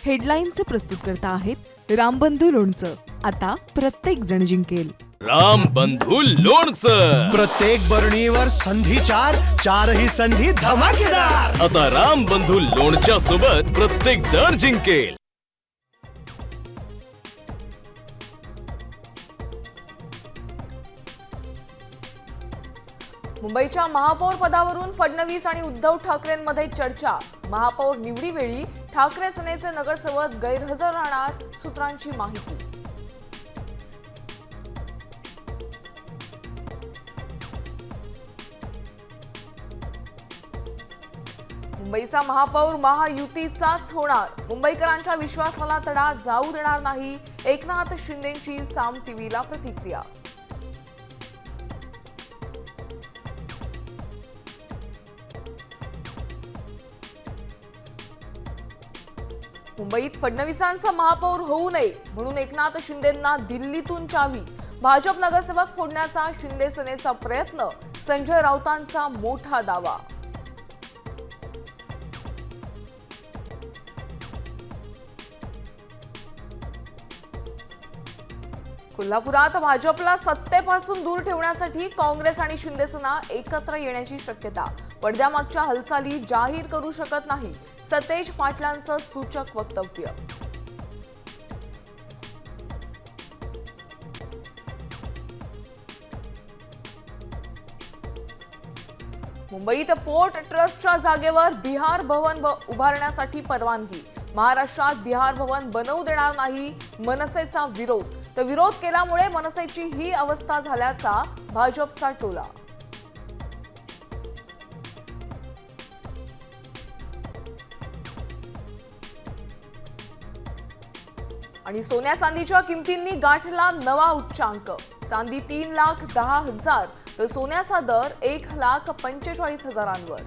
हेडलाईनचे प्रस्तुत करता आहेत रामबंधू लोणचं. आता प्रत्येक जण जिंकेल. रामबंधू लोणचं. प्रत्येक बरणीवर संधी चार, चारही संधी धमाकेदार. आता रामबंधू लोणच्या सोबत प्रत्येक जण जिंकेल. मुंबईच्या महापौर पदावरून फडणवीस आणि उद्धव ठाकरेंमध्ये चर्चा. महापौर निवडीवेळी ठाकरे सेनेचे नगरसेवक गैरहजर राहणार, सूत्रांची माहिती. मुंबईचा महापौर महायुतीचाच होणार. मुंबईकरांच्या विश्वासाला तडा जाऊ देणार नाही, एकनाथ शिंदेंची साम टीव्हीला प्रतिक्रिया. मुंबईत फडणवीसांचा महापौर होऊ नये म्हणून एकनाथ शिंदेंना दिल्लीतून चावी. भाजप नगरसेवक फोडण्याचा शिंदे सेनेचा प्रयत्न, संजय राऊतांचा मोठा दावा. कोल्हापुरात भाजपला सत्तेपासून दूर ठेवण्यासाठी काँग्रेस आणि शिंदेसेना एकत्र येण्याची शक्यता. पडद्यामागच्या हालचाली जाहीर करू शकत नाही, सतेज पाटलांचं सूचक वक्तव्य. मुंबईत पोर्ट ट्रस्टच्या जागेवर बिहार भवन उभारण्यासाठी परवानगी. महाराष्ट्रात बिहार भवन बनवू देणार नाही, मनसेचा विरोध. तर विरोध केल्यामुळे मनसेची ही अवस्था झाल्याचा भाजपचा टोला. आणि सोन्या चांदीच्या किमतींनी गाठला नवा उच्चांक. चांदी 3,10,000 तर सोन्याचा दर 1,45,000.